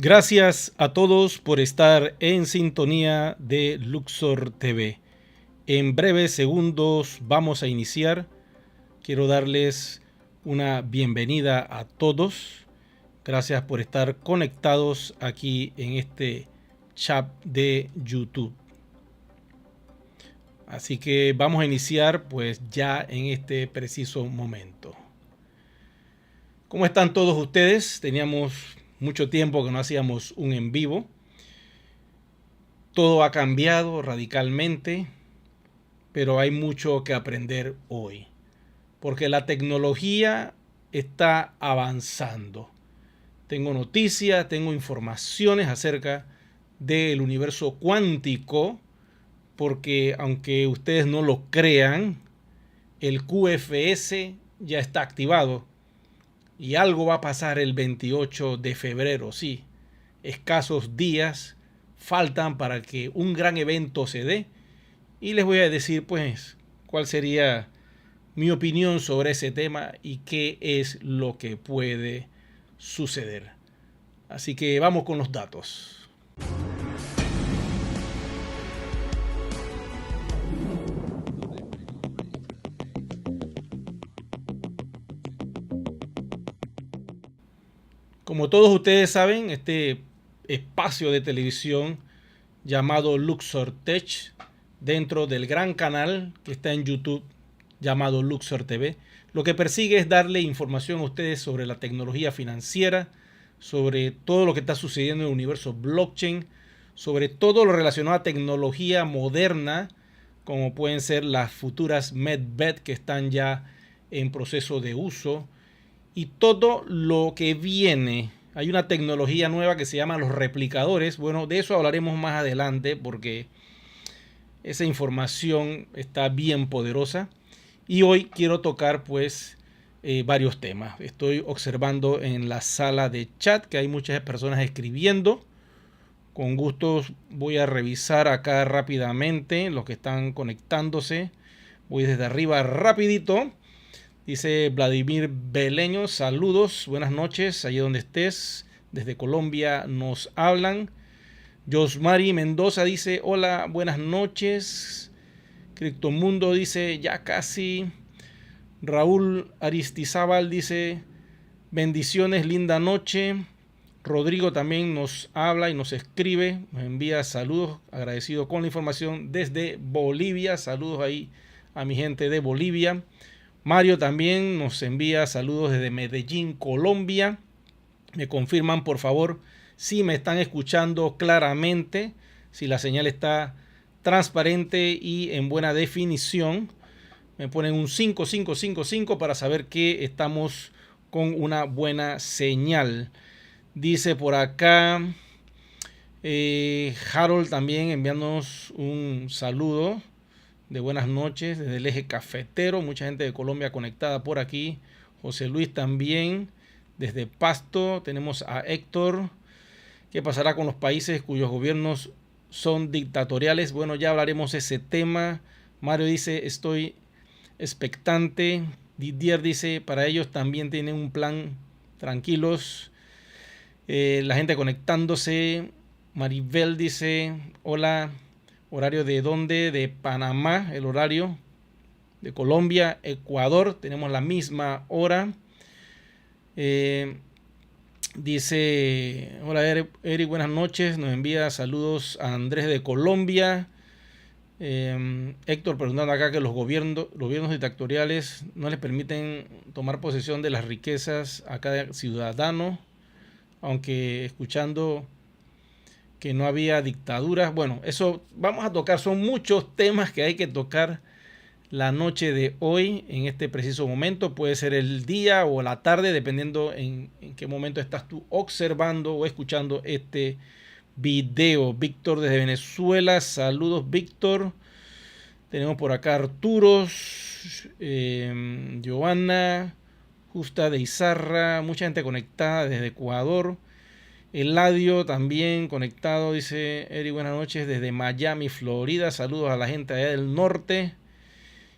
Gracias a todos por estar en sintonía de Luxor TV. En breves segundos vamos a iniciar. Quiero darles una bienvenida a todos. Gracias por estar conectados aquí en este chat de YouTube. Así que vamos a iniciar pues ya en este preciso momento. ¿Cómo están todos ustedes? Teníamos mucho tiempo que no hacíamos un en vivo. Todo ha cambiado radicalmente, pero hay mucho que aprender hoy, porque la tecnología está avanzando. Tengo noticias, tengo informaciones acerca del universo cuántico, porque aunque ustedes no lo crean, el QFS ya está activado. Y algo va a pasar el 28 de febrero, sí. Escasos días faltan para que un gran evento se dé. Y les voy a decir, pues, cuál sería mi opinión sobre ese tema y qué es lo que puede suceder. Así que vamos con los datos. Como todos ustedes saben, este espacio de televisión llamado Luxor Tech, dentro del gran canal que está en YouTube llamado Luxor TV, lo que persigue es darle información a ustedes sobre la tecnología financiera, sobre todo lo que está sucediendo en el universo blockchain, sobre todo lo relacionado a tecnología moderna, como pueden ser las futuras medbed que están ya en proceso de uso, y todo lo que viene. Hay una tecnología nueva que se llama los replicadores. Bueno, de eso hablaremos más adelante porque esa información está bien poderosa. Y hoy quiero tocar pues varios temas. Estoy observando en la sala de chat que hay muchas personas escribiendo. Con gusto voy a revisar acá rápidamente los que están conectándose. Voy desde arriba rapidito. Dice Vladimir Beleño, saludos, buenas noches, allí donde estés. Desde Colombia nos hablan. Josmari Mendoza dice, hola, buenas noches. Criptomundo dice, ya casi. Raúl Aristizábal dice, bendiciones, linda noche. Rodrigo también nos habla y nos escribe, nos envía saludos, agradecido con la información desde Bolivia. Saludos ahí a mi gente de Bolivia. Mario también nos envía saludos desde Medellín, Colombia. Me confirman, por favor, si me están escuchando claramente, si la señal está transparente y en buena definición. Me ponen un 5555 para saber que estamos con una buena señal. Dice por acá Harold también enviándonos un saludo de buenas noches desde el eje cafetero, mucha gente de Colombia conectada por aquí. José Luis también desde Pasto. Tenemos a Héctor. ¿Qué pasará con los países cuyos gobiernos son dictatoriales? Bueno, ya hablaremos de ese tema. Mario dice, estoy expectante. Didier dice, para ellos también tienen un plan, tranquilos. La gente conectándose. Maribel dice, hola. ¿Horario de dónde? De Panamá, el horario. De Colombia, Ecuador, tenemos la misma hora. Dice, hola Eric, buenas noches. Nos envía saludos a Andrés de Colombia. Héctor preguntando acá que los gobiernos dictatoriales no les permiten tomar posesión de las riquezas a cada ciudadano. Aunque escuchando que no había dictaduras. Bueno, eso vamos a tocar. Son muchos temas que hay que tocar la noche de hoy, en este preciso momento. Puede ser el día o la tarde, dependiendo en qué momento estás tú observando o escuchando este video. Víctor desde Venezuela. Saludos, Víctor. Tenemos por acá Arturo, Giovanna, Justa de Izarra. Mucha gente conectada desde Ecuador. Eladio también conectado, dice Eri, buenas noches desde Miami, Florida. Saludos a la gente allá del norte.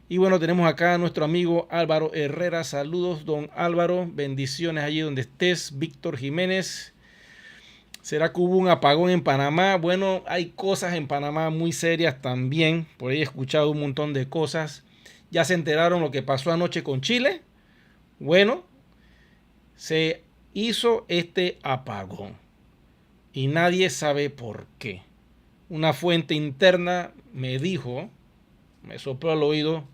Y bueno, tenemos acá a nuestro amigo Álvaro Herrera. Saludos, don Álvaro. Bendiciones allí donde estés. Víctor Jiménez. ¿Será que hubo un apagón en Panamá? Bueno, hay cosas en Panamá muy serias también. Por ahí he escuchado un montón de cosas. ¿Ya se enteraron lo que pasó anoche con Chile? Bueno, se hizo este apagón y nadie sabe por qué. Una fuente interna me dijo, me sopló al oído,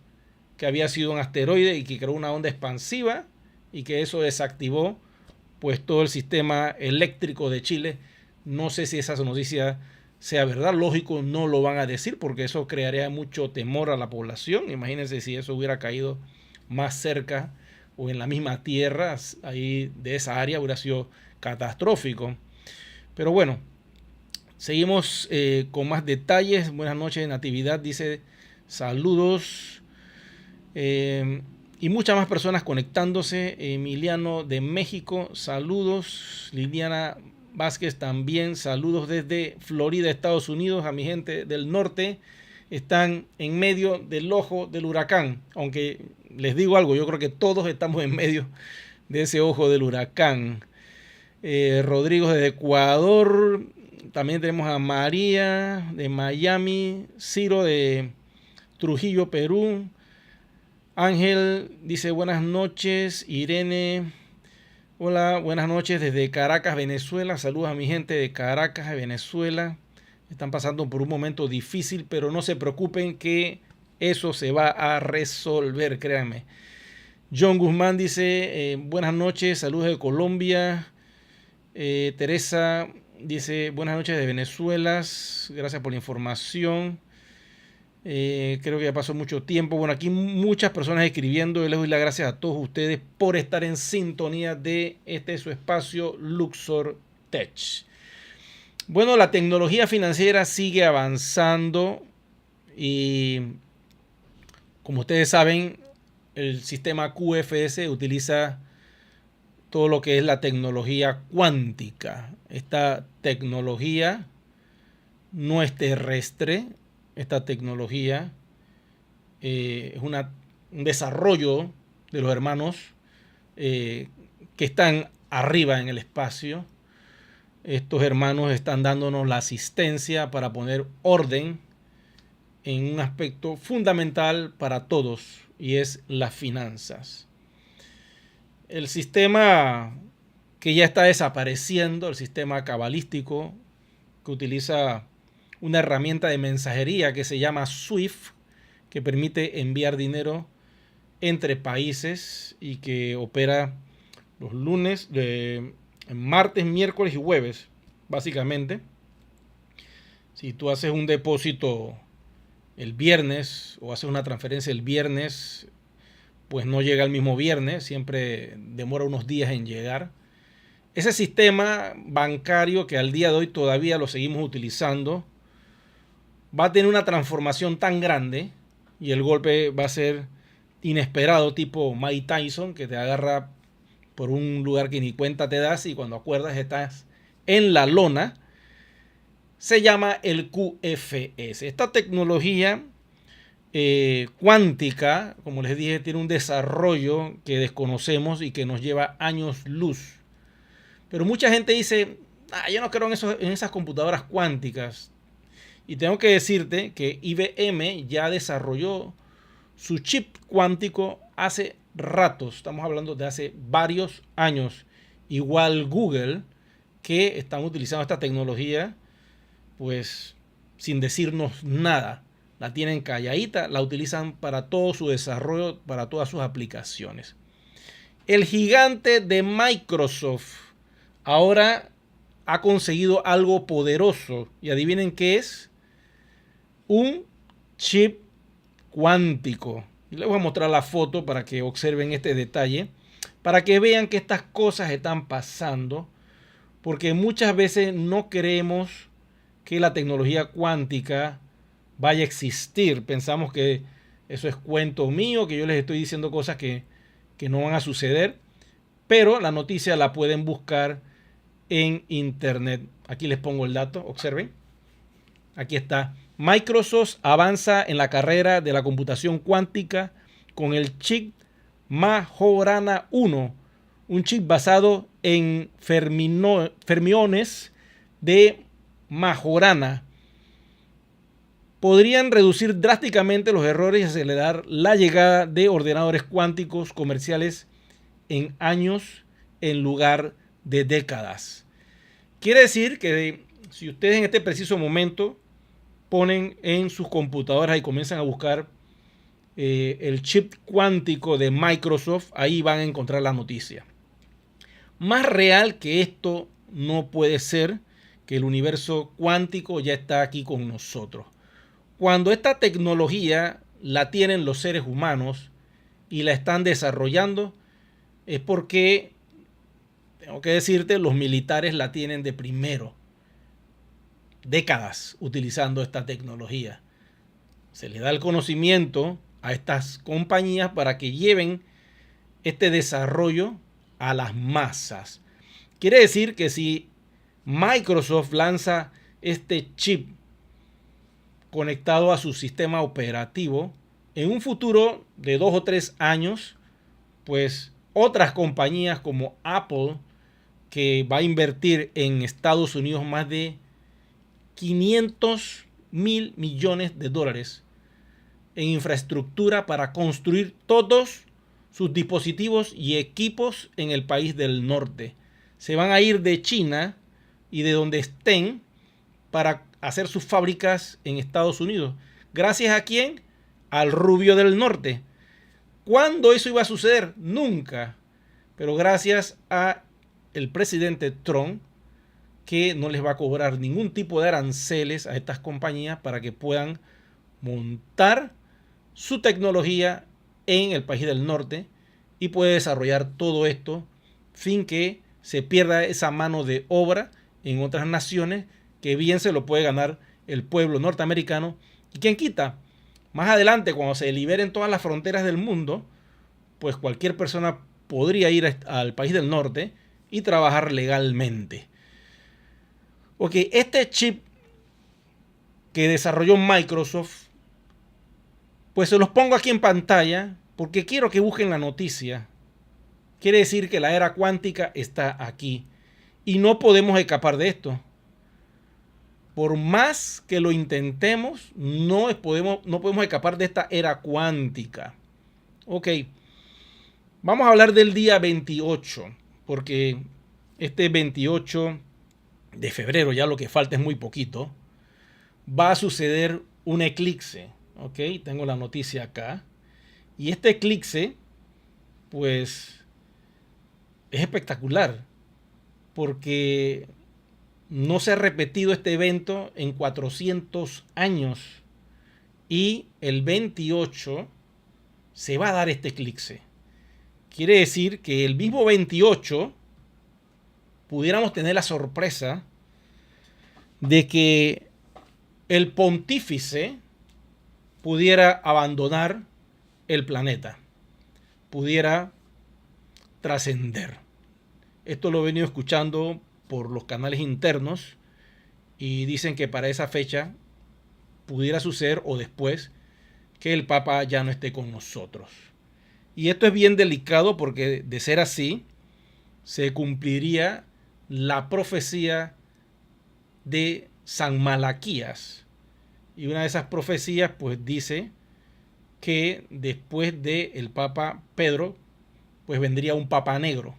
que había sido un asteroide y que creó una onda expansiva y que eso desactivó pues todo el sistema eléctrico de Chile. No sé si esa noticia sea verdad, lógico, no lo van a decir porque eso crearía mucho temor a la población. Imagínense si eso hubiera caído más cerca o en la misma tierra ahí de esa área, hubiera sido catastrófico. Pero bueno, seguimos con más detalles. Buenas noches, Natividad dice saludos. Y muchas más personas conectándose. Emiliano de México, saludos. Liliana Vázquez también, saludos desde Florida, Estados Unidos. A mi gente del norte, están en medio del ojo del huracán. Aunque les digo algo, yo creo que todos estamos en medio de ese ojo del huracán. Rodrigo desde Ecuador. También tenemos a María de Miami. Ciro de Trujillo, Perú. Ángel dice buenas noches. Irene, hola, buenas noches desde Caracas, Venezuela. Saludos a mi gente de Caracas, Venezuela. Están pasando por un momento difícil, pero no se preocupen que eso se va a resolver, créanme. John Guzmán dice buenas noches, saludos de Colombia. Teresa dice buenas noches de Venezuela. Gracias por la información. Creo que ya pasó mucho tiempo. Bueno, aquí muchas personas escribiendo. Yo les doy las gracias a todos ustedes por estar en sintonía de su espacio Luxor Tech. Bueno, la tecnología financiera sigue avanzando y como ustedes saben, el sistema QFS utiliza todo lo que es la tecnología cuántica. Esta tecnología no es terrestre. Esta tecnología es un desarrollo de los hermanos que están arriba en el espacio. Estos hermanos están dándonos la asistencia para poner orden en un aspecto fundamental para todos y es las finanzas. El sistema que ya está desapareciendo, el sistema cabalístico que utiliza una herramienta de mensajería que se llama SWIFT, que permite enviar dinero entre países y que opera los lunes, martes, miércoles y jueves, básicamente. Si tú haces un depósito el viernes o haces una transferencia el viernes, pues no llega el mismo viernes, siempre demora unos días en llegar. Ese sistema bancario que al día de hoy todavía lo seguimos utilizando, va a tener una transformación tan grande y el golpe va a ser inesperado, tipo Mike Tyson, que te agarra por un lugar que ni cuenta te das y cuando acuerdas estás en la lona. Se llama el QFS. Esta tecnología cuántica, como les dije, tiene un desarrollo que desconocemos y que nos lleva años luz. Pero mucha gente dice, yo no creo en esas computadoras cuánticas. Y tengo que decirte que IBM ya desarrolló su chip cuántico hace ratos. Estamos hablando de hace varios años. Igual Google, que están utilizando esta tecnología, pues sin decirnos nada. La tienen calladita, la utilizan para todo su desarrollo, para todas sus aplicaciones. El gigante de Microsoft ahora ha conseguido algo poderoso. Y adivinen qué es. Un chip cuántico. Les voy a mostrar la foto para que observen este detalle, para que vean que estas cosas están pasando, porque muchas veces no creemos que la tecnología cuántica vaya a existir. Pensamos que eso es cuento mío, que yo les estoy diciendo cosas que no van a suceder, pero la noticia la pueden buscar en internet. Aquí les pongo el dato, observen. Aquí está. Microsoft avanza en la carrera de la computación cuántica con el chip Majorana 1, un chip basado en fermiones de Majorana podrían reducir drásticamente los errores y acelerar la llegada de ordenadores cuánticos comerciales en años en lugar de décadas. Quiere decir que si ustedes en este preciso momento ponen en sus computadoras y comienzan a buscar el chip cuántico de Microsoft, ahí van a encontrar la noticia. Más real que esto no puede ser, que el universo cuántico ya está aquí con nosotros. Cuando esta tecnología la tienen los seres humanos y la están desarrollando, es porque, tengo que decirte, los militares la tienen de primero. Décadas utilizando esta tecnología. Se le da el conocimiento a estas compañías para que lleven este desarrollo a las masas. Quiere decir que si Microsoft lanza este chip conectado a su sistema operativo, en un futuro de 2 o 3 años, pues otras compañías como Apple, que va a invertir en Estados Unidos más de 500.000 millones de dólares en infraestructura para construir todos sus dispositivos y equipos en el país del norte. Se van a ir de China y de donde estén para hacer sus fábricas en Estados Unidos. ¿Gracias a quién? Al rubio del norte. ¿Cuándo eso iba a suceder? Nunca. Pero gracias a el presidente Trump, que no les va a cobrar ningún tipo de aranceles a estas compañías para que puedan montar su tecnología en el país del norte y puede desarrollar todo esto sin que se pierda esa mano de obra en otras naciones, que bien se lo puede ganar el pueblo norteamericano. ¿Y quién quita? Más adelante, cuando se liberen todas las fronteras del mundo, pues cualquier persona podría ir al país del norte y trabajar legalmente. Ok, este chip que desarrolló Microsoft, pues se los pongo aquí en pantalla porque quiero que busquen la noticia. Quiere decir que la era cuántica está aquí y no podemos escapar de esto. Por más que lo intentemos, no podemos escapar de esta era cuántica. Ok, vamos a hablar del día 28, porque este 28 de febrero, ya lo que falta es muy poquito, va a suceder un eclipse. Ok, tengo la noticia acá. Y este eclipse, pues, es espectacular, porque no se ha repetido este evento en 400 años. Y el 28 se va a dar este eclipse. Quiere decir que el mismo 28 pudiéramos tener la sorpresa de que el pontífice pudiera abandonar el planeta, pudiera trascender. Esto lo he venido escuchando por los canales internos y dicen que para esa fecha pudiera suceder, o después, que el Papa ya no esté con nosotros. Y esto es bien delicado porque, de ser así, se cumpliría la profecía de San Malaquías. Y una de esas profecías pues dice que después del Papa Pedro pues vendría un Papa negro.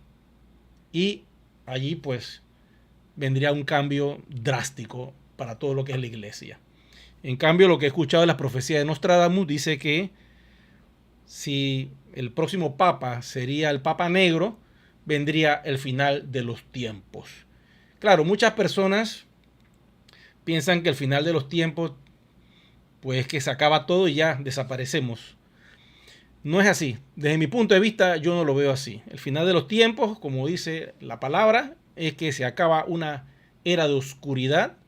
Y allí pues vendría un cambio drástico para todo lo que es la iglesia. En cambio, lo que he escuchado de las profecías de Nostradamus dice que si el próximo Papa sería el Papa negro, vendría el final de los tiempos. Claro, muchas personas piensan que el final de los tiempos pues que se acaba todo y ya desaparecemos. No es así. Desde mi punto de vista yo no lo veo así. El final de los tiempos, como dice la palabra, es que se acaba una era de oscuridad,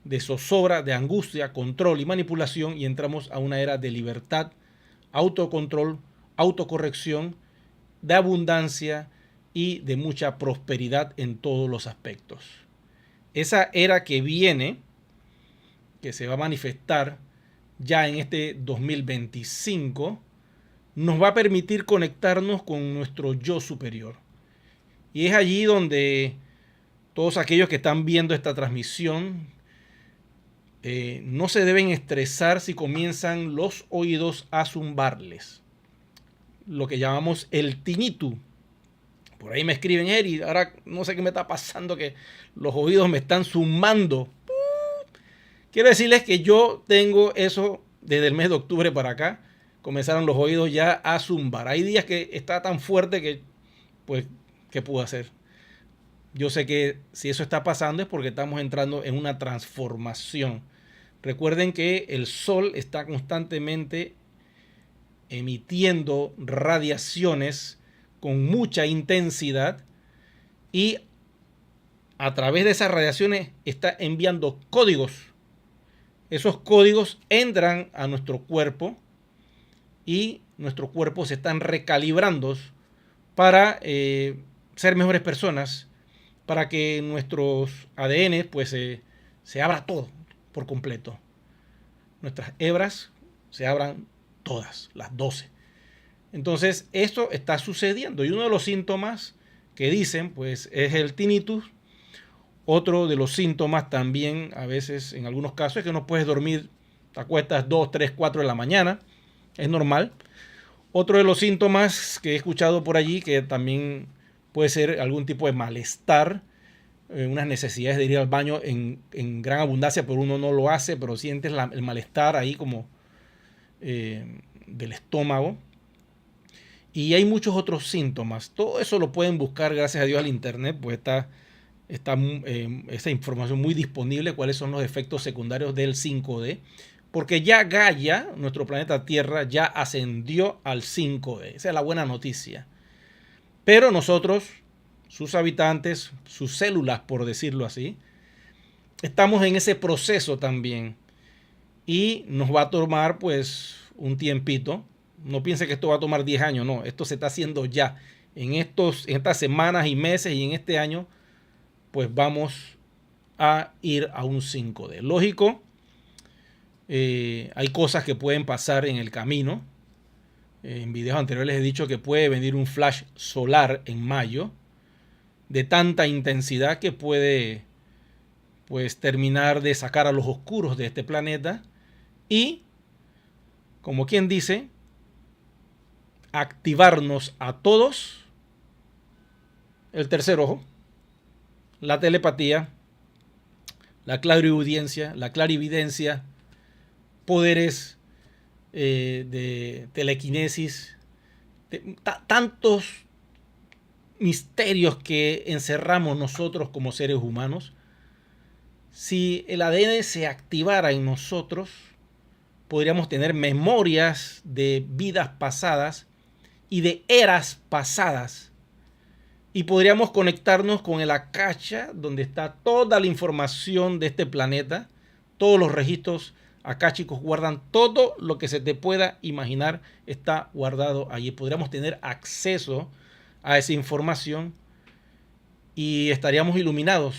de zozobra, de angustia, control y manipulación, y entramos a una era de libertad, autocontrol, autocorrección, de abundancia y de mucha prosperidad en todos los aspectos. Esa era que viene, que se va a manifestar ya en este 2025, nos va a permitir conectarnos con nuestro yo superior. Y es allí donde todos aquellos que están viendo esta transmisión, no se deben estresar si comienzan los oídos a zumbarles. Lo que llamamos el tinnitus. Por ahí me escriben, Eri, ahora no sé qué me está pasando, que los oídos me están zumbando. Quiero decirles que yo tengo eso desde el mes de octubre para acá. Comenzaron los oídos ya a zumbar. Hay días que está tan fuerte que, pues, ¿qué puedo hacer? Yo sé que si eso está pasando es porque estamos entrando en una transformación. Recuerden que el sol está constantemente emitiendo radiaciones con mucha intensidad y a través de esas radiaciones está enviando códigos. Esos códigos entran a nuestro cuerpo y nuestro cuerpo se están recalibrando para ser mejores personas, para que nuestros ADN pues se abra todo por completo. Nuestras hebras se abran todas, las 12. Entonces, esto está sucediendo. Y uno de los síntomas que dicen, pues, es el tinnitus. Otro de los síntomas también, a veces, en algunos casos, es que no puedes dormir, te acuestas 2, 3, 4 de la mañana. Es normal. Otro de los síntomas que he escuchado por allí, que también puede ser algún tipo de malestar, unas necesidades de ir al baño en gran abundancia, pero uno no lo hace, pero sientes el malestar ahí como del estómago. Y hay muchos otros síntomas. Todo eso lo pueden buscar, gracias a Dios, al internet, pues está esa información muy disponible, cuáles son los efectos secundarios del 5D, porque ya Gaia, nuestro planeta Tierra, ya ascendió al 5D. Esa es la buena noticia. Pero nosotros, sus habitantes, sus células, por decirlo así, estamos en ese proceso también. Y nos va a tomar pues un tiempito. No piense que esto va a tomar 10 años, no. Esto se está haciendo ya. En estas semanas y meses y en este año, pues vamos a ir a un 5D. Lógico, hay cosas que pueden pasar en el camino. En videos anteriores les he dicho que puede venir un flash solar en mayo de tanta intensidad que puede pues terminar de sacar a los oscuros de este planeta y, como quien dice, activarnos a todos el tercer ojo, la telepatía, la clariaudiencia, la clarividencia, poderes de telequinesis, tantos misterios que encerramos nosotros como seres humanos. Si el ADN se activara en nosotros, podríamos tener memorias de vidas pasadas y de eras pasadas. Y podríamos conectarnos con el Akasha, donde está toda la información de este planeta. Todos los registros akáshicos guardan todo lo que se te pueda imaginar, está guardado allí. Podríamos tener acceso a esa información y estaríamos iluminados,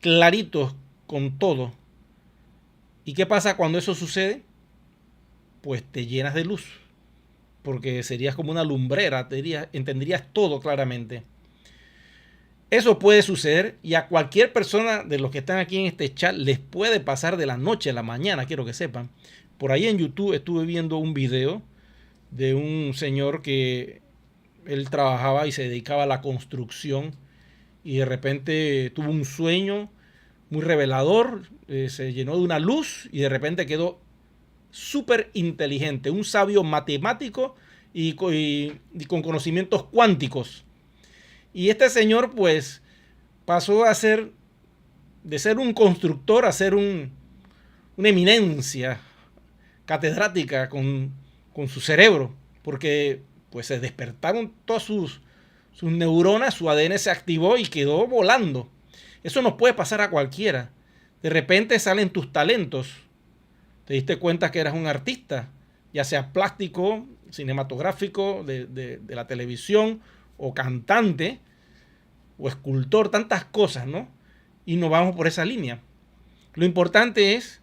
claritos con todo. ¿Y qué pasa cuando eso sucede? Pues te llenas de luz, porque serías como una lumbrera, entenderías todo claramente. Eso puede suceder y a cualquier persona de los que están aquí en este chat les puede pasar de la noche a la mañana, quiero que sepan. Por ahí en YouTube estuve viendo un video de un señor que él trabajaba y se dedicaba a la construcción y de repente tuvo un sueño muy revelador, se llenó de una luz y de repente quedó súper inteligente, un sabio matemático y con conocimientos cuánticos. Y este señor pues pasó de ser un constructor a ser una eminencia catedrática con su cerebro, porque pues se despertaron todas sus neuronas, su ADN se activó y quedó volando. Eso nos puede pasar a cualquiera. De repente salen tus talentos. Te diste cuenta que eras un artista, ya sea plástico, cinematográfico, de la televisión, o cantante, o escultor, tantas cosas, ¿no? Y nos vamos por esa línea. Lo importante es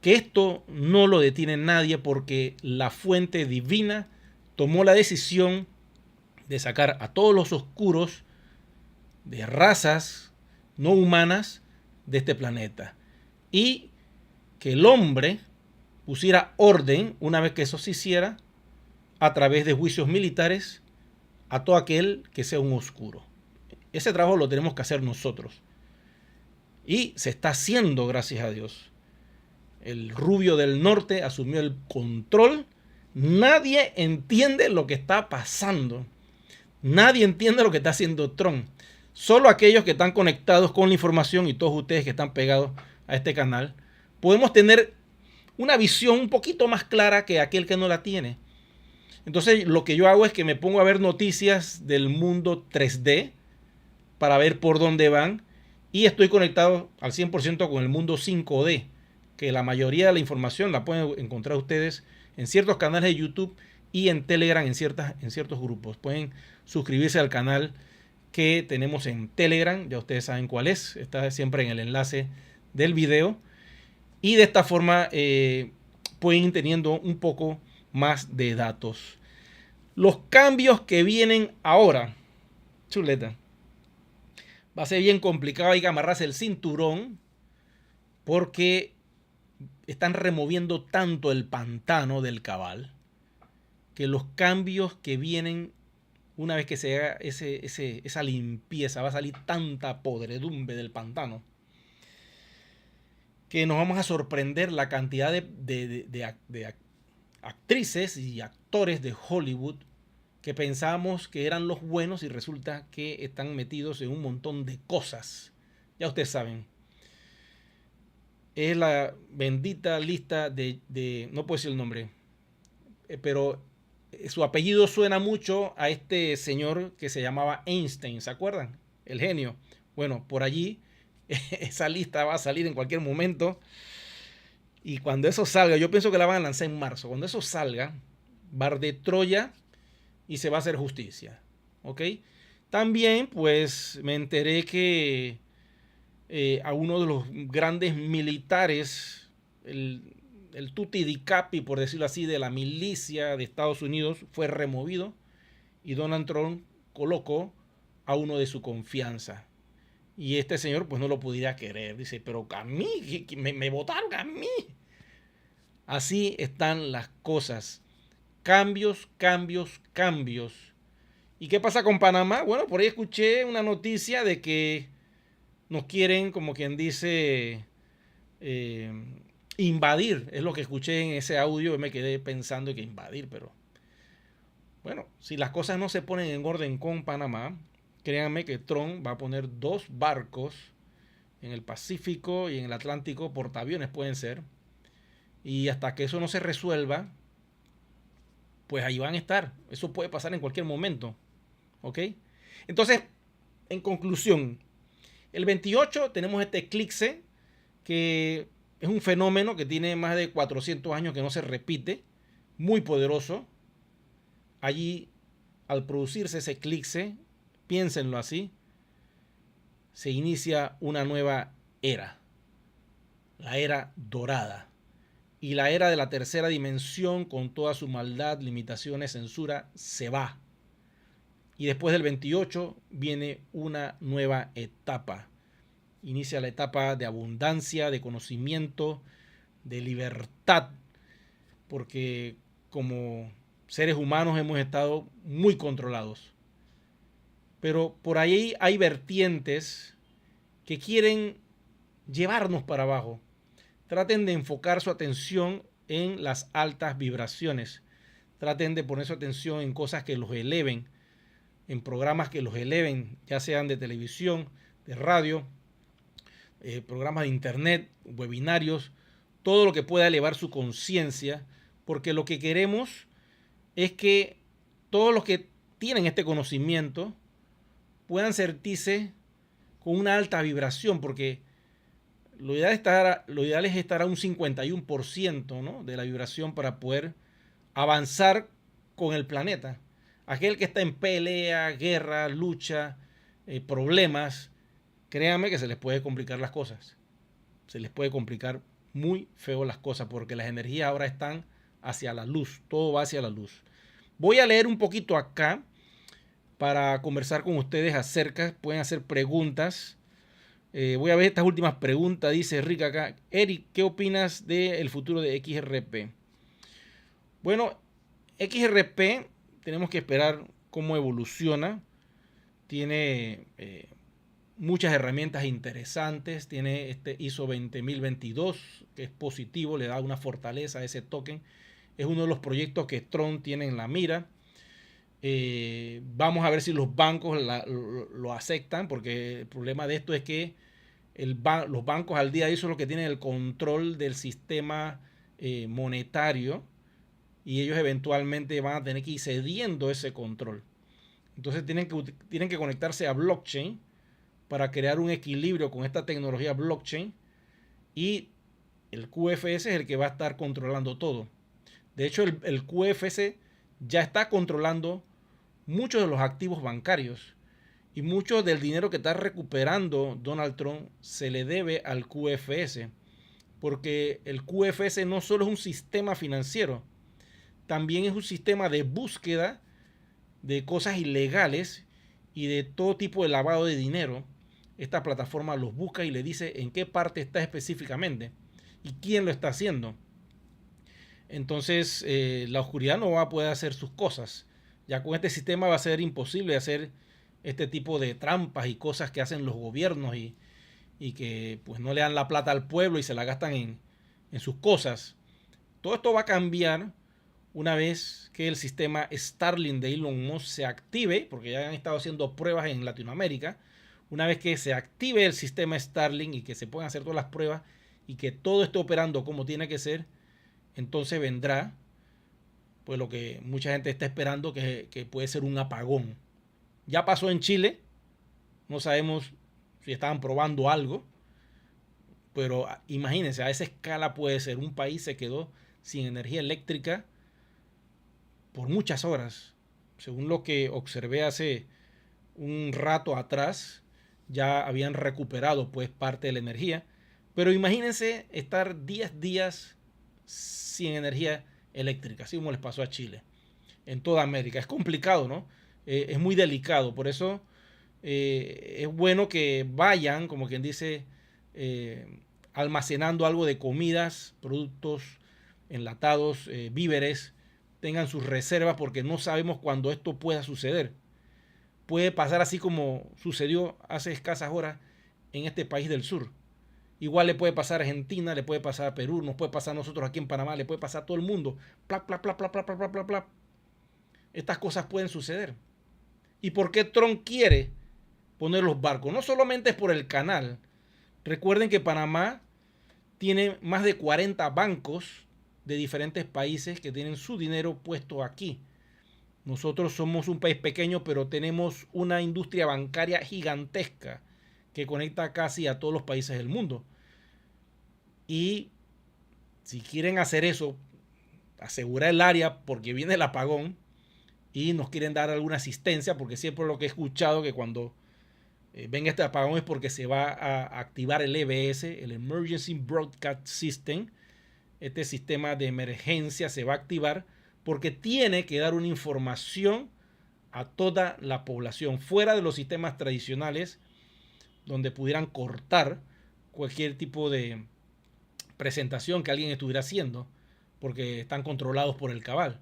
que esto no lo detiene nadie porque la fuente divina tomó la decisión de sacar a todos los oscuros de razas no humanas de este planeta. Y que el hombre pusiera orden, una vez que eso se hiciera, a través de juicios militares a todo aquel que sea un oscuro. Ese trabajo lo tenemos que hacer nosotros. Y se está haciendo, gracias a Dios. El rubio del norte asumió el control. Nadie entiende lo que está pasando. Nadie entiende lo que está haciendo Trump. Solo aquellos que están conectados con la información y todos ustedes que están pegados a este canal, podemos tener una visión un poquito más clara que aquel que no la tiene. Entonces lo que yo hago es que me pongo a ver noticias del mundo 3D para ver por dónde van, y estoy conectado al 100% con el mundo 5D, que la mayoría de la información la pueden encontrar ustedes en ciertos canales de YouTube y en Telegram en ciertos grupos. Pueden suscribirse al canal que tenemos en Telegram, ya ustedes saben cuál es, está siempre en el enlace del video, y de esta forma pueden ir teniendo un poco más de datos. Los cambios que vienen ahora, chuleta, va a ser bien complicado, hay que amarrarse el cinturón porque están removiendo tanto el pantano del cabal que los cambios que vienen una vez que se haga esa limpieza, va a salir tanta podredumbre del pantano que nos vamos a sorprender la cantidad de actrices y actores de Hollywood que pensábamos que eran los buenos y resulta que están metidos en un montón de cosas. Ya ustedes saben. Es la bendita lista no puedo decir el nombre, pero su apellido suena mucho a este señor que se llamaba Einstein, ¿se acuerdan? El genio. Bueno, por allí esa lista va a salir en cualquier momento. Y cuando eso salga, yo pienso que la van a lanzar en marzo. Cuando eso salga, va de Troya y se va a hacer justicia. ¿Ok? También, pues, me enteré que a uno de los grandes militares, el tutti di capi, por decirlo así, de la milicia de Estados Unidos, fue removido y Donald Trump colocó a uno de su confianza. Y este señor pues no lo pudiera querer. Dice, pero a mí, me votaron a mí. Así están las cosas. Cambios, cambios, cambios. ¿Y qué pasa con Panamá? Bueno, por ahí escuché una noticia de que nos quieren, como quien dice, invadir. Es lo que escuché en ese audio y me quedé pensando que invadir, pero bueno, si las cosas no se ponen en orden con Panamá, créanme que Trump va a poner 2 barcos en el Pacífico y en el Atlántico, portaaviones pueden ser, y hasta que eso no se resuelva, pues ahí van a estar. Eso puede pasar en cualquier momento. ¿Ok? Entonces, en conclusión, el 28 tenemos este eclipse que es un fenómeno que tiene más de 400 años que no se repite, muy poderoso. Allí, al producirse ese eclipse, piénsenlo así, se inicia una nueva era, la era dorada. Y la era de la tercera dimensión, con toda su maldad, limitaciones, censura, se va. Y después del 28 viene una nueva etapa. Inicia la etapa de abundancia, de conocimiento, de libertad, porque como seres humanos hemos estado muy controlados. Pero por ahí hay vertientes que quieren llevarnos para abajo. Traten de enfocar su atención en las altas vibraciones. Traten de poner su atención en cosas que los eleven, en programas que los eleven, ya sean de televisión, de radio, programas de internet, webinarios, todo lo que pueda elevar su conciencia, porque lo que queremos es que todos los que tienen este conocimiento puedan sentirse con una alta vibración, porque lo ideal es estar a un 51%, ¿no?, de la vibración para poder avanzar con el planeta. Aquel que está en pelea, guerra, lucha, problemas, créanme que se les puede complicar las cosas. Se les puede complicar muy feo las cosas porque las energías ahora están hacia la luz. Todo va hacia la luz. Voy a leer un poquito acá para conversar con ustedes acerca, pueden hacer preguntas. Voy a ver estas últimas preguntas, dice Rick acá. Eric, ¿qué opinas del futuro de XRP? Bueno, XRP tenemos que esperar cómo evoluciona. Tiene muchas herramientas interesantes. Tiene este ISO 20022, que es positivo, le da una fortaleza a ese token. Es uno de los proyectos que Tron tiene en la mira. Vamos a ver si los bancos lo aceptan, porque el problema de esto es que los bancos al día de eso es lo que tienen el control del sistema monetario, y ellos eventualmente van a tener que ir cediendo ese control. Entonces tienen que conectarse a blockchain para crear un equilibrio con esta tecnología blockchain, y el QFS es el que va a estar controlando todo. De hecho, el QFS ya está controlando muchos de los activos bancarios, y mucho del dinero que está recuperando Donald Trump se le debe al QFS, porque el QFS no solo es un sistema financiero, también es un sistema de búsqueda de cosas ilegales y de todo tipo de lavado de dinero. Esta plataforma los busca y le dice en qué parte está específicamente y quién lo está haciendo. Entonces la oscuridad no va a poder hacer sus cosas. Ya con este sistema va a ser imposible hacer este tipo de trampas y cosas que hacen los gobiernos y que pues no le dan la plata al pueblo y se la gastan en sus cosas. Todo esto va a cambiar una vez que el sistema Starlink de Elon Musk se active, porque ya han estado haciendo pruebas en Latinoamérica. Una vez que se active el sistema Starlink y que se puedan hacer todas las pruebas y que todo esté operando como tiene que ser, entonces vendrá pues lo que mucha gente está esperando, que puede ser un apagón. Ya pasó en Chile, no sabemos si estaban probando algo, pero imagínense, a esa escala puede ser. Un país se quedó sin energía eléctrica por muchas horas. Según lo que observé hace un rato atrás, ya habían recuperado pues parte de la energía, pero imagínense estar 10 días sin energía eléctrica, así como les pasó a Chile, en toda América. Es complicado, ¿no? Es muy delicado, por eso es bueno que vayan, como quien dice, almacenando algo de comidas, productos enlatados, víveres, tengan sus reservas, porque no sabemos cuándo esto pueda suceder. Puede pasar así como sucedió hace escasas horas en este país del sur. Igual le puede pasar a Argentina, le puede pasar a Perú, nos puede pasar a nosotros aquí en Panamá, le puede pasar a todo el mundo. Plap, plap, plap, plap, plap, plap, plap, plap. Estas cosas pueden suceder. ¿Y por qué Trump quiere poner los barcos? No solamente es por el canal. Recuerden que Panamá tiene más de 40 bancos de diferentes países que tienen su dinero puesto aquí. Nosotros somos un país pequeño, pero tenemos una industria bancaria gigantesca que conecta casi a todos los países del mundo. Y si quieren hacer eso, asegurar el área porque viene el apagón y nos quieren dar alguna asistencia, porque siempre lo que he escuchado que cuando venga este apagón es porque se va a activar el EBS, el Emergency Broadcast System. Este sistema de emergencia se va a activar porque tiene que dar una información a toda la población, fuera de los sistemas tradicionales donde pudieran cortar cualquier tipo de presentación que alguien estuviera haciendo, porque están controlados por el cabal.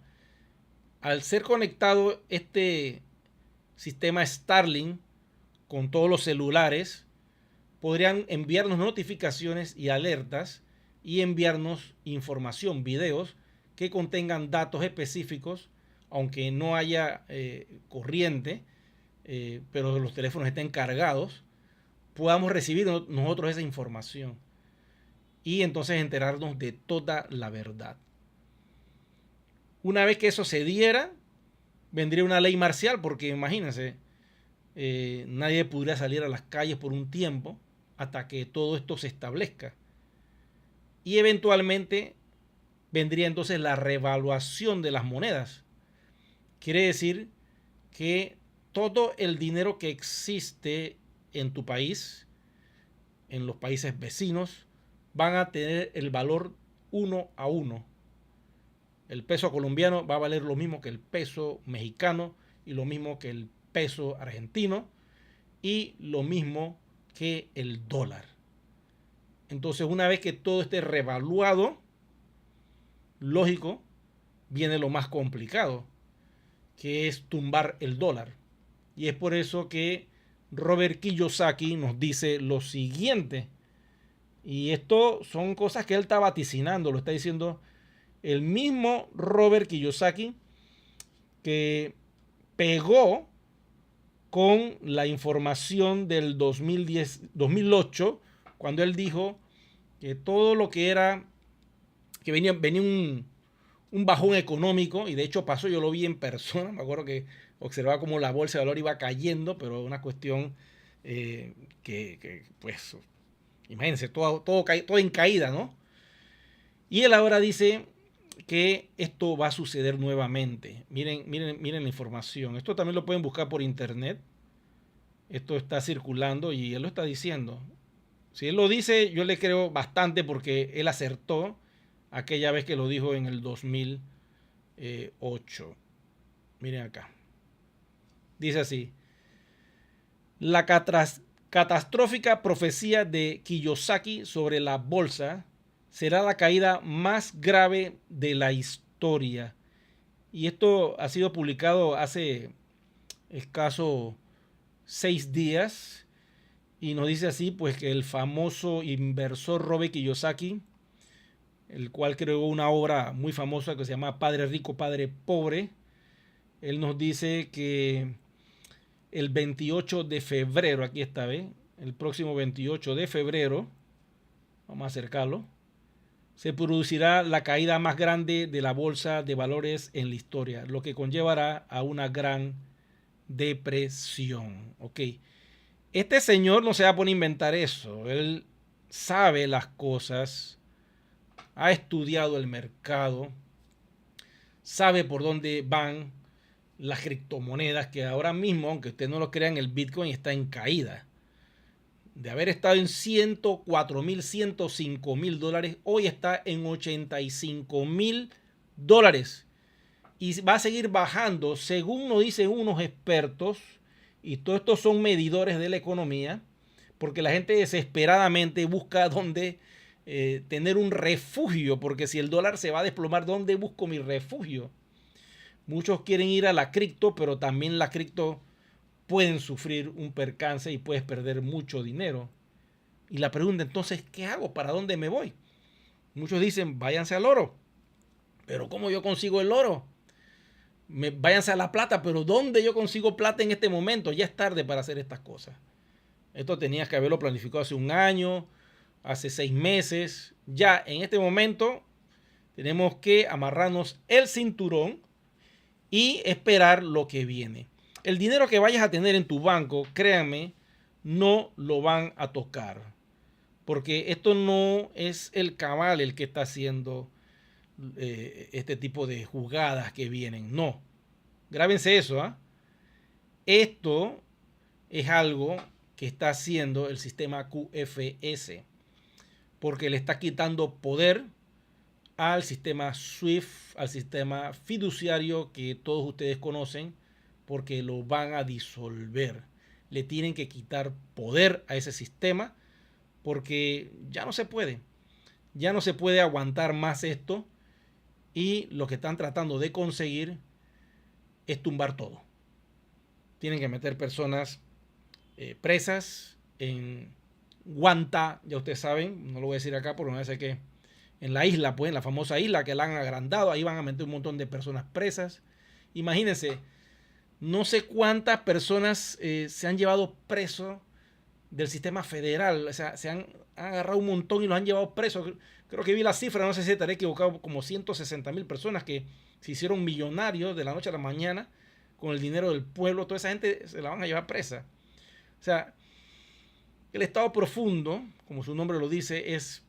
Al ser conectado este sistema Starlink con todos los celulares, podrían enviarnos notificaciones y alertas y enviarnos información, videos que contengan datos específicos, aunque no haya corriente, pero los teléfonos estén cargados, podamos recibir nosotros esa información y entonces enterarnos de toda la verdad. Una vez que eso se diera, vendría una ley marcial, porque imagínense, nadie podría salir a las calles por un tiempo hasta que todo esto se establezca. Y eventualmente vendría entonces la revaluación de las monedas. Quiere decir que todo el dinero que existe en tu país, en los países vecinos, van a tener el valor 1 a 1. El peso colombiano va a valer lo mismo que el peso mexicano y lo mismo que el peso argentino y lo mismo que el dólar. Entonces, una vez que todo esté revaluado, lógico, viene lo más complicado, que es tumbar el dólar. Y es por eso que Robert Kiyosaki nos dice lo siguiente. Y esto son cosas que él está vaticinando, lo está diciendo el mismo Robert Kiyosaki, que pegó con la información del 2008, cuando él dijo que todo lo que era, que venía un bajón económico, y de hecho pasó, yo lo vi en persona, me acuerdo que observaba cómo la bolsa de valor iba cayendo, pero una cuestión pues, imagínense, todo en caída, ¿no? Y él ahora dice que esto va a suceder nuevamente. Miren la información. Esto también lo pueden buscar por internet. Esto está circulando y él lo está diciendo. Si él lo dice, yo le creo bastante porque él acertó aquella vez que lo dijo en el 2008. Miren acá. Dice así. La catastrófica profecía de Kiyosaki sobre la bolsa será la caída más grave de la historia. Y esto ha sido publicado hace escaso 6 días. Y nos dice así, pues, que el famoso inversor Robert Kiyosaki, el cual creó una obra muy famosa que se llama Padre Rico, Padre Pobre, él nos dice que el 28 de febrero, aquí está, ¿ve? El próximo 28 de febrero, vamos a acercarlo, se producirá la caída más grande de la bolsa de valores en la historia, lo que conllevará a una gran depresión. Ok. Este señor no se va a poner a inventar eso. Él sabe las cosas, ha estudiado el mercado, sabe por dónde van las criptomonedas, que ahora mismo, aunque ustedes no lo crean, el Bitcoin está en caída. De haber estado en 104,000, 105,000 dólares, hoy está en 85,000 dólares. Y va a seguir bajando, según nos dicen unos expertos, y todos estos son medidores de la economía, porque la gente desesperadamente busca dónde tener un refugio, porque si el dólar se va a desplomar, ¿dónde busco mi refugio? Muchos quieren ir a la cripto, pero también la cripto pueden sufrir un percance y puedes perder mucho dinero. Y la pregunta entonces, ¿qué hago? ¿Para dónde me voy? Muchos dicen, váyanse al oro. Pero ¿cómo yo consigo el oro? Váyanse a la plata, pero ¿dónde yo consigo plata en este momento? Ya es tarde para hacer estas cosas. Esto tenías que haberlo planificado hace un año, hace 6 meses. Ya en este momento tenemos que amarrarnos el cinturón y esperar lo que viene. El dinero que vayas a tener en tu banco, créanme, no lo van a tocar. Porque esto no es el cabal el que está haciendo este tipo de jugadas que vienen. No. Grábense eso, ¿eh? Esto es algo que está haciendo el sistema QFS. Porque le está quitando poder al sistema SWIFT, al sistema fiduciario que todos ustedes conocen, porque lo van a disolver. Le tienen que quitar poder a ese sistema porque ya no se puede. Ya no se puede aguantar más esto y lo que están tratando de conseguir es tumbar todo. Tienen que meter personas presas en Guanta, ya ustedes saben, no lo voy a decir acá porque no sé qué. En la isla, pues, en la famosa isla que la han agrandado, ahí van a meter un montón de personas presas. Imagínense, no sé cuántas personas se han llevado presos del sistema federal. O sea, se han agarrado un montón y los han llevado presos. Creo que vi la cifra, no sé si estaré equivocado, como 160,000 personas que se hicieron millonarios de la noche a la mañana con el dinero del pueblo. Toda esa gente se la van a llevar presa. O sea, el estado profundo, como su nombre lo dice, es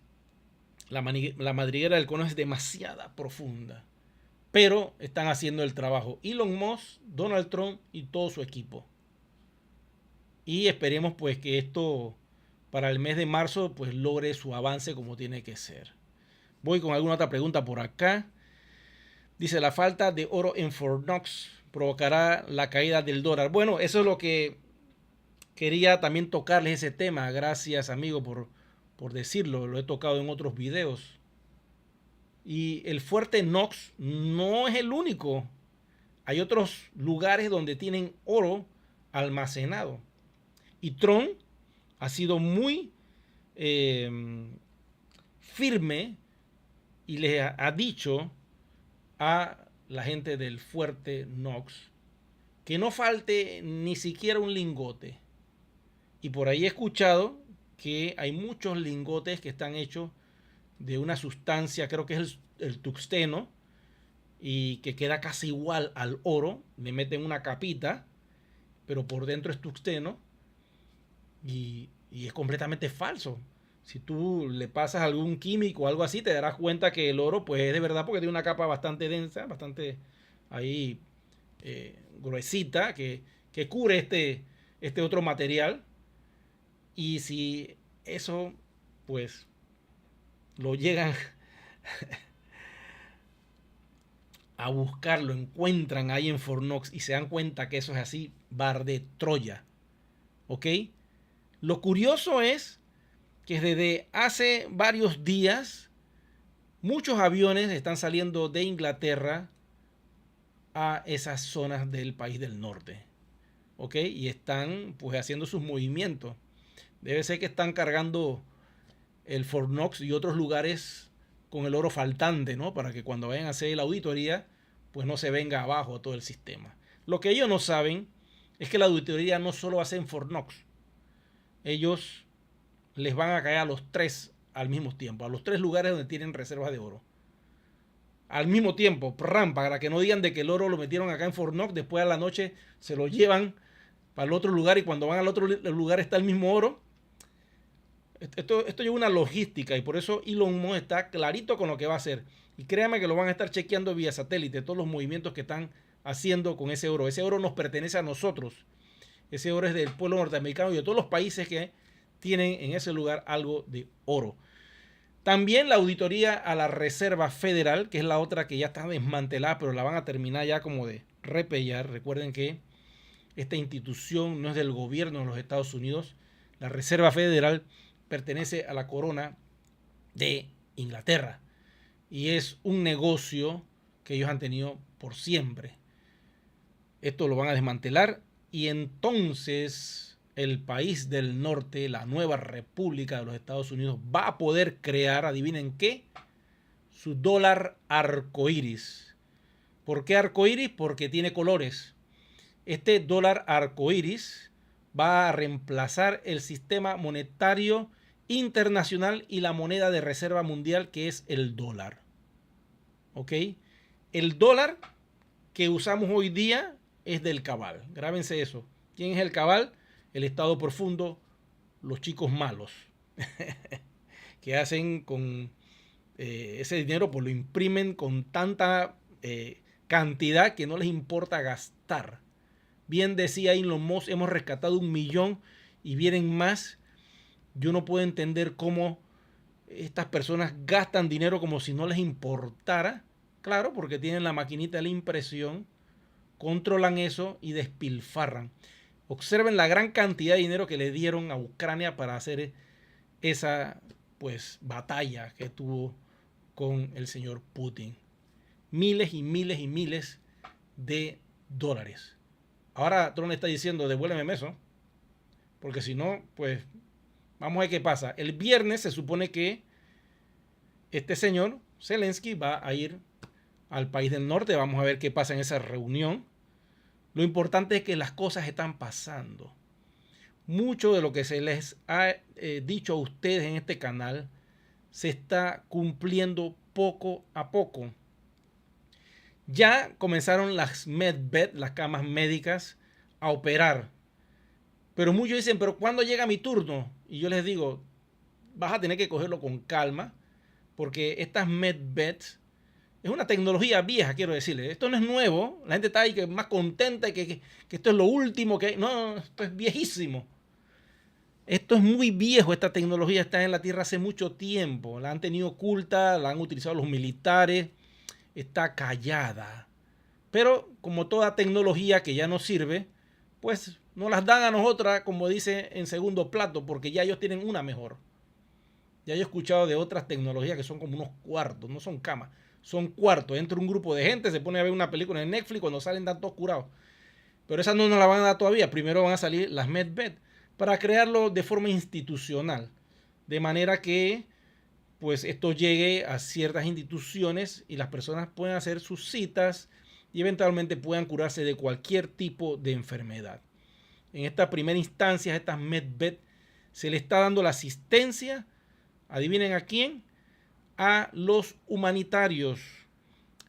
la madriguera del cono, es demasiada profunda. Pero están haciendo el trabajo Elon Musk, Donald Trump y todo su equipo. Y esperemos pues que esto para el mes de marzo pues logre su avance como tiene que ser. Voy con alguna otra pregunta por acá. Dice, la falta de oro en Fort Knox provocará la caída del dólar. Bueno, eso es lo que quería también tocarles ese tema. Gracias, amigo, por decirlo. Lo he tocado en otros videos. Y el fuerte Knox no es el único. Hay otros lugares donde tienen oro almacenado. Y Trump ha sido muy firme y le ha dicho a la gente del fuerte Knox que no falte ni siquiera un lingote. Y por ahí he escuchado que hay muchos lingotes que están hechos de una sustancia, creo que es el tungsteno, y que queda casi igual al oro. Le meten una capita, pero por dentro es tungsteno, y es completamente falso. Si tú le pasas algún químico o algo así, te darás cuenta que el oro pues es de verdad, porque tiene una capa bastante densa, bastante ahí gruesita, que cubre este otro material. Y si eso pues lo llegan a buscar, lo encuentran ahí en Fornox y se dan cuenta que eso es así, bar de Troya. ¿Ok? Lo curioso es que desde hace varios días muchos aviones están saliendo de Inglaterra a esas zonas del país del norte. ¿Ok? Y están pues haciendo sus movimientos. Debe ser que están cargando el Fornox y otros lugares con el oro faltante, ¿no? Para que cuando vayan a hacer la auditoría, pues no se venga abajo todo el sistema. Lo que ellos no saben es que la auditoría no solo va a ser en Fornox. Ellos les van a caer a los tres al mismo tiempo, a los tres lugares donde tienen reservas de oro. Al mismo tiempo, para que no digan de que el oro lo metieron acá en Fornox, después a la noche se lo llevan para el otro lugar y cuando van al otro lugar está el mismo oro. Esto lleva una logística y por eso Elon Musk está clarito con lo que va a hacer. Y créanme que lo van a estar chequeando vía satélite, todos los movimientos que están haciendo con ese oro. Ese oro nos pertenece a nosotros. Ese oro es del pueblo norteamericano y de todos los países que tienen en ese lugar algo de oro. También la auditoría a la Reserva Federal, que es la otra que ya está desmantelada, pero la van a terminar ya como de repellar. Recuerden que esta institución no es del gobierno de los Estados Unidos. La Reserva Federal pertenece a la corona de Inglaterra y es un negocio que ellos han tenido por siempre. Esto lo van a desmantelar y entonces el país del norte, la nueva república de los Estados Unidos, va a poder crear, adivinen qué, su dólar arcoíris. ¿Por qué arcoíris? Porque tiene colores. Este dólar arcoíris va a reemplazar el sistema monetario internacional y la moneda de reserva mundial, que es el dólar. ¿Ok? El dólar que usamos hoy día es del cabal. Grábense eso. ¿Quién es el cabal? El Estado profundo, los chicos malos, que hacen con ese dinero, pues lo imprimen con tanta cantidad que no les importa gastar. Bien decía Elon Musk, hemos rescatado 1 millón y vienen más. Yo no puedo entender cómo estas personas gastan dinero como si no les importara. Claro, porque tienen la maquinita de la impresión, controlan eso y despilfarran. Observen la gran cantidad de dinero que le dieron a Ucrania para hacer esa pues batalla que tuvo con el señor Putin. Miles y miles y miles de dólares. Ahora Trump está diciendo, devuélveme eso, porque si no, pues vamos a ver qué pasa. El viernes se supone que este señor Zelensky va a ir al país del norte. Vamos a ver qué pasa en esa reunión. Lo importante es que las cosas están pasando. Mucho de lo que se les ha dicho a ustedes en este canal se está cumpliendo poco a poco. Ya comenzaron las medbed, las camas médicas, a operar. Pero muchos dicen, pero ¿cuándo llega mi turno? Y yo les digo, vas a tener que cogerlo con calma, porque estas medbeds es una tecnología vieja, quiero decirles. Esto no es nuevo. La gente está ahí que más contenta y que esto es lo último que hay. No, esto es viejísimo. Esto es muy viejo. Esta tecnología está en la Tierra hace mucho tiempo. La han tenido oculta, la han utilizado los militares. Está callada. Pero como toda tecnología que ya no sirve, pues nos las dan a nosotras, como dice, en segundo plato, porque ya ellos tienen una mejor. Ya yo he escuchado de otras tecnologías que son como unos cuartos, no son camas, son cuartos. Entra un grupo de gente, se pone a ver una película en Netflix, cuando salen dan todos curados. Pero esas no nos las van a dar todavía. Primero van a salir las MedBed para crearlo de forma institucional. De manera que pues esto llegue a ciertas instituciones y las personas puedan hacer sus citas y eventualmente puedan curarse de cualquier tipo de enfermedad. En esta primera instancia, a estas MedBed se le está dando la asistencia, adivinen a quién, a los humanitarios.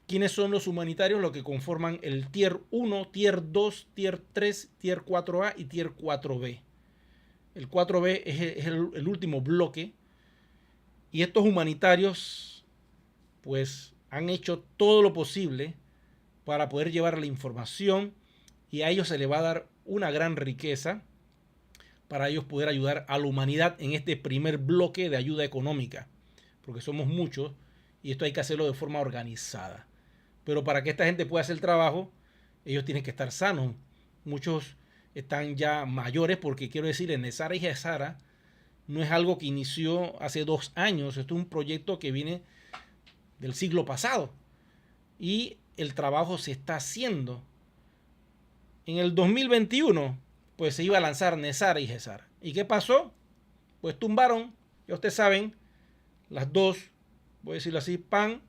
¿Quiénes son los humanitarios? Los que conforman el Tier 1, Tier 2, Tier 3, Tier 4A y Tier 4B. El 4B es el último bloque. Y estos humanitarios pues han hecho todo lo posible para poder llevar la información y a ellos se les va a dar una gran riqueza para ellos poder ayudar a la humanidad en este primer bloque de ayuda económica, porque somos muchos y esto hay que hacerlo de forma organizada. Pero para que esta gente pueda hacer el trabajo, ellos tienen que estar sanos. Muchos están ya mayores, porque quiero decir, en Nesara y Gesara no es algo que inició hace 2 años, esto es un proyecto que viene del siglo pasado y el trabajo se está haciendo. En el 2021 pues se iba a lanzar Nesara y Gesara. ¿Y qué pasó? Pues tumbaron, ya ustedes saben, las dos, voy a decirlo así, pan,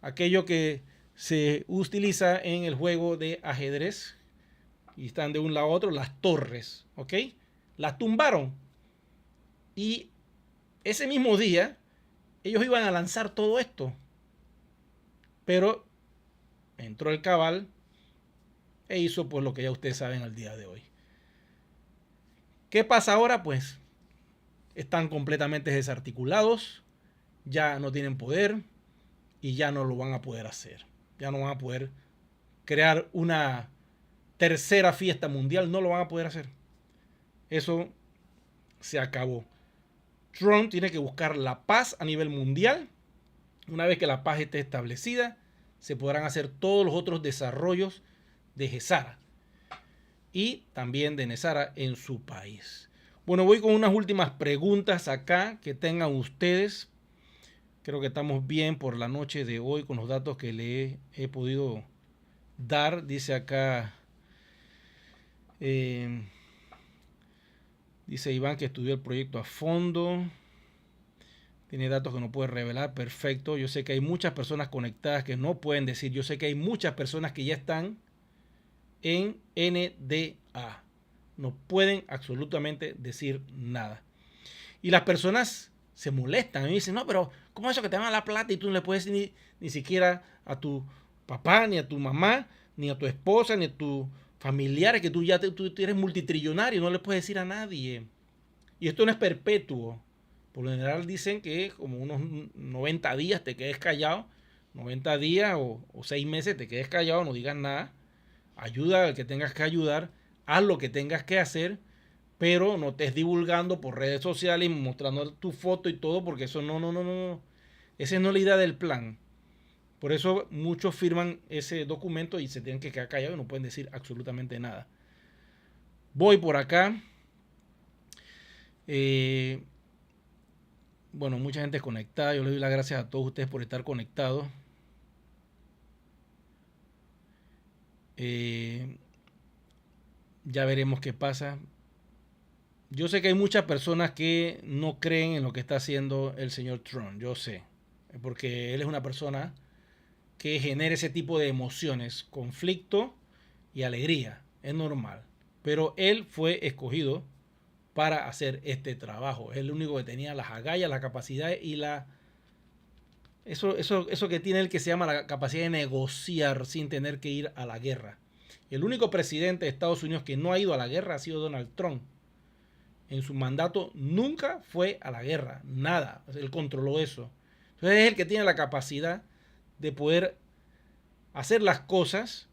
aquello que se utiliza en el juego de ajedrez y están de un lado a otro, las torres, ¿ok? Las tumbaron. Y ese mismo día ellos iban a lanzar todo esto, pero entró el cabal e hizo pues lo que ya ustedes saben al día de hoy. ¿Qué pasa ahora? Pues están completamente desarticulados, ya no tienen poder y ya no lo van a poder hacer. Ya no van a poder crear una tercera fiesta mundial, no lo van a poder hacer. Eso se acabó. Trump tiene que buscar la paz a nivel mundial. Una vez que la paz esté establecida, se podrán hacer todos los otros desarrollos de Gesara y también de Nesara en su país. Bueno, voy con unas últimas preguntas acá que tengan ustedes. Creo que estamos bien por la noche de hoy con los datos que le he podido dar. Dice acá, dice Iván que estudió el proyecto a fondo. Tiene datos que no puede revelar. Perfecto. Yo sé que hay muchas personas conectadas que no pueden decir. Yo sé que hay muchas personas que ya están en NDA. No pueden absolutamente decir nada. Y las personas se molestan y dicen, no, pero ¿cómo es eso que te dan la plata y tú no le puedes decir ni siquiera a tu papá, ni a tu mamá, ni a tu esposa, ni a tus familiares, que tú eres multitrillonario, no le puedes decir a nadie? Y esto no es perpetuo. Por lo general dicen que como unos 90 días te quedes callado, 90 días o 6 meses te quedes callado, no digas nada, ayuda al que tengas que ayudar, haz lo que tengas que hacer, pero no estés divulgando por redes sociales y mostrando tu foto y todo, porque eso no. Esa no es la idea del plan. Por eso muchos firman ese documento y se tienen que quedar callados y no pueden decir absolutamente nada. Voy por acá. Bueno, mucha gente conectada. Yo les doy las gracias a todos ustedes por estar conectados. Ya veremos qué pasa. Yo sé que hay muchas personas que no creen en lo que está haciendo el señor Trump. Yo sé. Porque él es una persona que genera ese tipo de emociones, conflicto y alegría. Es normal. Pero él fue escogido para hacer este trabajo. Es el único que tenía las agallas, la capacidad y eso que tiene él, que se llama la capacidad de negociar sin tener que ir a la guerra. El único presidente de Estados Unidos que no ha ido a la guerra ha sido Donald Trump. En su mandato nunca fue a la guerra, nada. Él controló eso. Entonces es el que tiene la capacidad de poder hacer las cosas,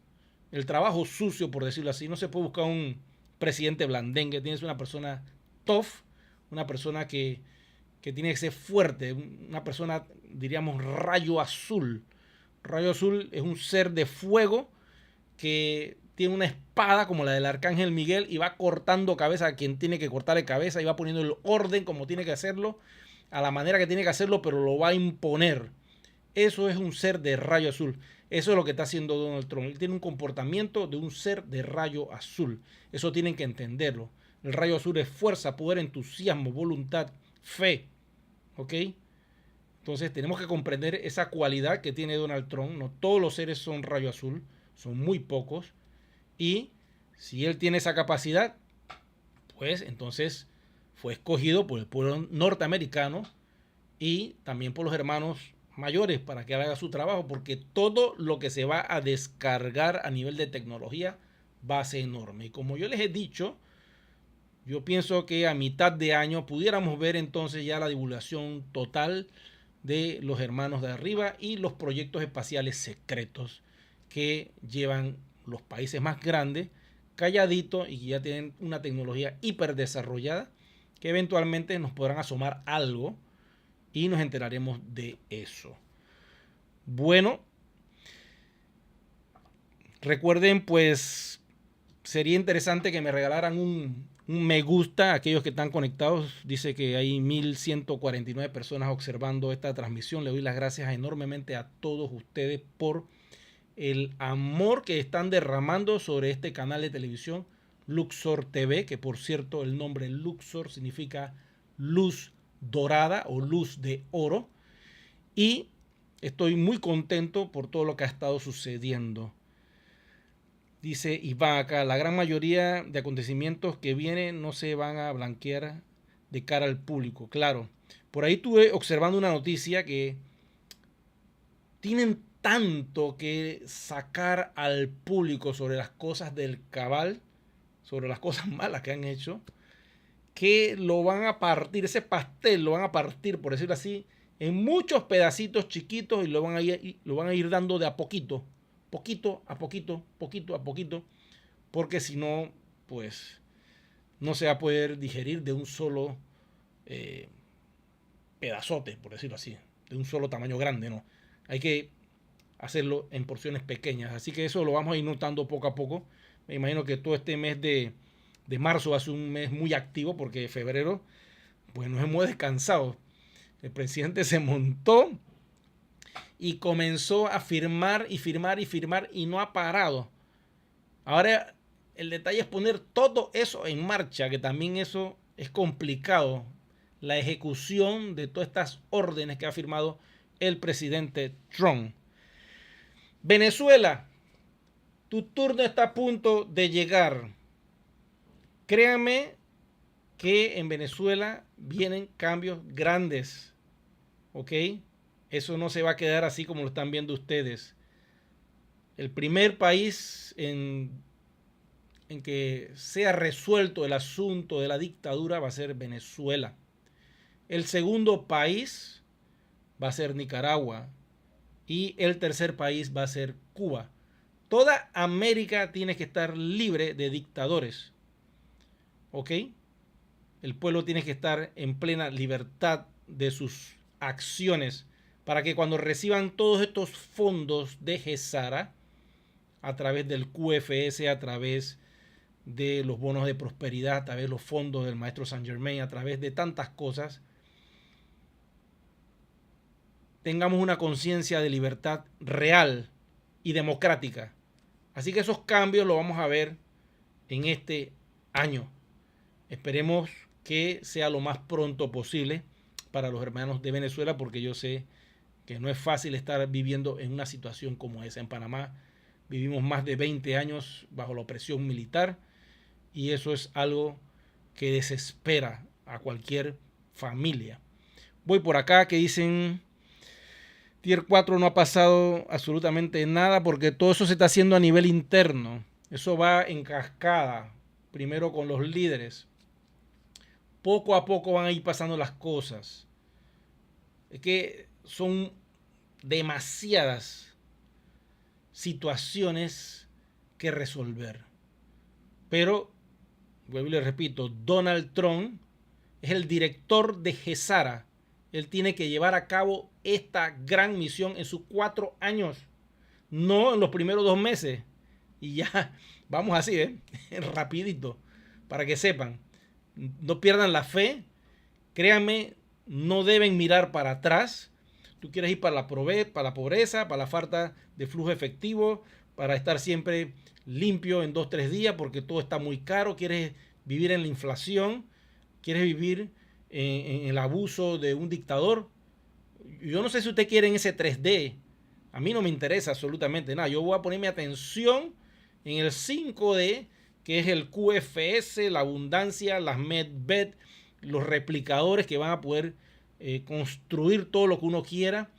el trabajo sucio, por decirlo así. No se puede buscar un presidente blandengue. Tienes una persona tough, una persona que tiene que ser fuerte, una persona, diríamos, rayo azul, Rayo azul es un ser de fuego que tiene una espada como la del arcángel Miguel y va cortando cabeza a quien tiene que cortarle cabeza y va poniendo el orden como tiene que hacerlo, a la manera que tiene que hacerlo, pero lo va a imponer. Eso es un ser de rayo azul. Eso es lo que está haciendo Donald Trump. Él tiene un comportamiento de un ser de rayo azul. Eso tienen que entenderlo. El rayo azul es fuerza, poder, entusiasmo, voluntad, fe. ¿Ok? Entonces tenemos que comprender esa cualidad que tiene Donald Trump. No todos los seres son rayo azul, son muy pocos. Y si él tiene esa capacidad, pues entonces fue escogido por el pueblo norteamericano y también por los hermanos mayores para que haga su trabajo, porque todo lo que se va a descargar a nivel de tecnología va a ser enorme. Y como yo les he dicho, yo pienso que a mitad de año pudiéramos ver entonces ya la divulgación total de los hermanos de arriba y los proyectos espaciales secretos que llevan los países más grandes, calladitos y que ya tienen una tecnología hiper desarrollada, que eventualmente nos podrán asomar algo y nos enteraremos de eso. Bueno, recuerden, pues sería interesante que me regalaran un me gusta a aquellos que están conectados. Dice que hay 1149 personas observando esta transmisión. Le doy las gracias enormemente a todos ustedes por el amor que están derramando sobre este canal de televisión Luxor TV, que por cierto el nombre Luxor significa luz dorada o luz de oro, y estoy muy contento por todo lo que ha estado sucediendo. Dice Iván acá, la gran mayoría de acontecimientos que vienen no se van a blanquear de cara al público. Claro, por ahí estuve observando una noticia que tienen tanto que sacar al público sobre las cosas del cabal, sobre las cosas malas que han hecho, que lo van a partir, ese pastel lo van a partir, por decirlo así, en muchos pedacitos chiquitos y lo van a ir dando de a poquito, poquito a poquito, poquito a poquito, porque si no, pues no se va a poder digerir de un solo pedazote, por decirlo así, de un solo tamaño grande, no. Hay que hacerlo en porciones pequeñas. Así que eso lo vamos a ir notando poco a poco. Me imagino que todo este mes de marzo va a ser un mes muy activo porque febrero, pues nos hemos descansado. El presidente se montó y comenzó a firmar y firmar y firmar y no ha parado. Ahora el detalle es poner todo eso en marcha, que también eso es complicado. La ejecución de todas estas órdenes que ha firmado el presidente Trump. Venezuela, tu turno está a punto de llegar. Créanme que en Venezuela vienen cambios grandes. ¿Ok? Eso no se va a quedar así como lo están viendo ustedes. El primer país en que sea resuelto el asunto de la dictadura va a ser Venezuela. El segundo país va a ser Nicaragua. Y el tercer país va a ser Cuba. Toda América tiene que estar libre de dictadores. ¿Ok? El pueblo tiene que estar en plena libertad de sus acciones para que cuando reciban todos estos fondos de GESARA, a través del QFS, a través de los bonos de prosperidad, a través de los fondos del maestro Saint Germain, a través de tantas cosas, tengamos una conciencia de libertad real y democrática. Así que esos cambios los vamos a ver en este año. Esperemos que sea lo más pronto posible para los hermanos de Venezuela, porque yo sé que no es fácil estar viviendo en una situación como esa. En Panamá vivimos más de 20 años bajo la opresión militar y eso es algo que desespera a cualquier familia. Voy por acá que dicen Tier 4 no ha pasado absolutamente nada porque todo eso se está haciendo a nivel interno. Eso va en cascada, primero con los líderes. Poco a poco van a ir pasando las cosas. Es que son demasiadas situaciones que resolver. Pero, vuelvo y le repito, Donald Trump es el director de GESARA, Él tiene que llevar a cabo esta gran misión en sus 4 años, no en los primeros 2 meses. Y ya, vamos así, rapidito, para que sepan. No pierdan la fe. Créanme, no deben mirar para atrás. Tú quieres ir para la pobreza, para la falta de flujo efectivo, para estar siempre limpio en 2-3 días porque todo está muy caro. Quieres vivir en la inflación, quieres vivir en el abuso de un dictador. Yo no sé si usted quiere en ese 3D. A mí no me interesa absolutamente nada. Yo voy a poner mi atención en el 5D, que es el QFS, la abundancia, las medbed, los replicadores que van a poder construir todo lo que uno quiera,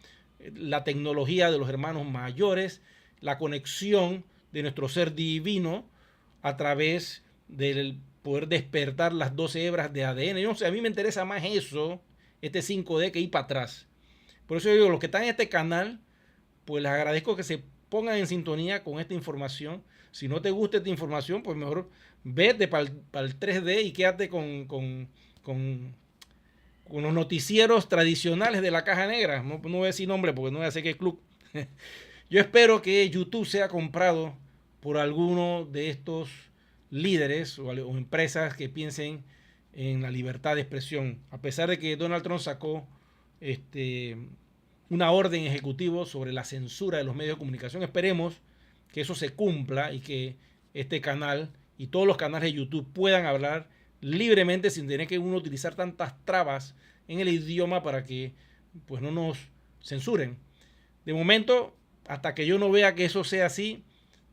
la tecnología de los hermanos mayores, la conexión de nuestro ser divino a través del poder despertar las 12 hebras de ADN. Yo no sé, a mí me interesa más eso, este 5D, que ir para atrás. Por eso yo digo, los que están en este canal, pues les agradezco que se pongan en sintonía con esta información. Si no te gusta esta información, pues mejor vete para el 3D y quédate con los noticieros tradicionales de la caja negra. No voy a decir nombre porque no voy a hacer qué club. Yo espero que YouTube sea comprado por alguno de estos líderes o empresas que piensen en la libertad de expresión. A pesar de que Donald Trump sacó una orden ejecutiva sobre la censura de los medios de comunicación, esperemos que eso se cumpla y que este canal y todos los canales de YouTube puedan hablar libremente sin tener que uno utilizar tantas trabas en el idioma para que pues no nos censuren. De momento, hasta que yo no vea que eso sea así,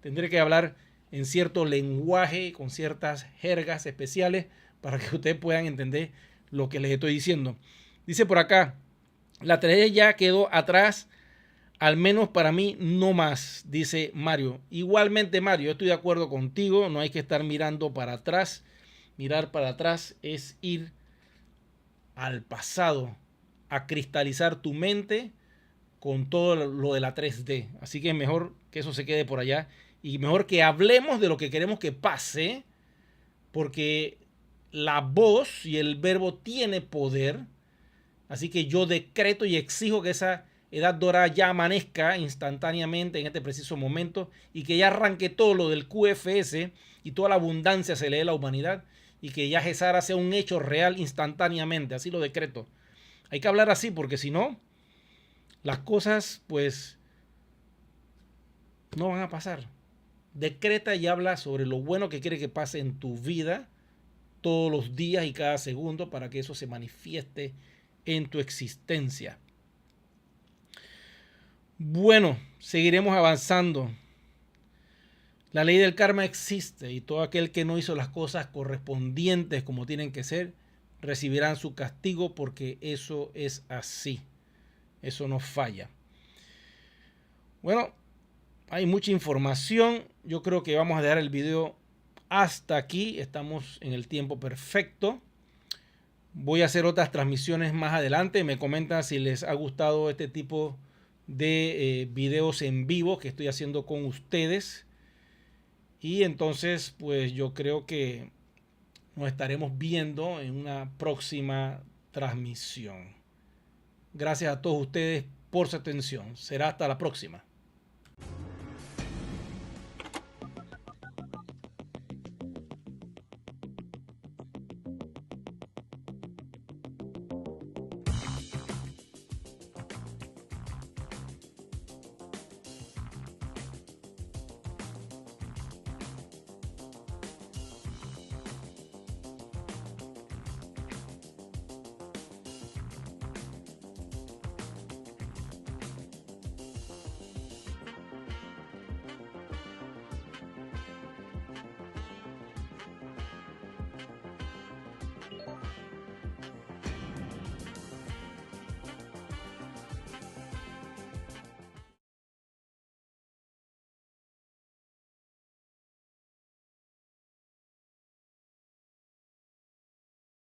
tendré que hablar en cierto lenguaje, con ciertas jergas especiales para que ustedes puedan entender lo que les estoy diciendo. Dice por acá, la tragedia ya quedó atrás, al menos para mí no más, dice Mario. Igualmente, Mario, yo estoy de acuerdo contigo, no hay que estar mirando para atrás. Mirar para atrás es ir al pasado, a cristalizar tu mente con todo lo de la 3D. Así que mejor que eso se quede por allá y mejor que hablemos de lo que queremos que pase, porque la voz y el verbo tiene poder. Así que yo decreto y exijo que esa edad dorada ya amanezca instantáneamente en este preciso momento y que ya arranque todo lo del QFS y toda la abundancia se le dé a la humanidad y que ya Gesara sea un hecho real instantáneamente. Así lo decreto. Hay que hablar así porque si no, las cosas pues no van a pasar. Decreta y habla sobre lo bueno que quiere que pase en tu vida todos los días y cada segundo para que eso se manifieste en tu existencia. Bueno, seguiremos avanzando. La ley del karma existe y todo aquel que no hizo las cosas correspondientes como tienen que ser, recibirán su castigo porque eso es así. Eso no falla. Bueno, hay mucha información. Yo creo que vamos a dejar el video hasta aquí. Estamos en el tiempo perfecto. Voy a hacer otras transmisiones más adelante. Me comentan si les ha gustado este tipo de videos en vivo que estoy haciendo con ustedes. Y entonces, pues yo creo que nos estaremos viendo en una próxima transmisión. Gracias a todos ustedes por su atención. Será hasta la próxima.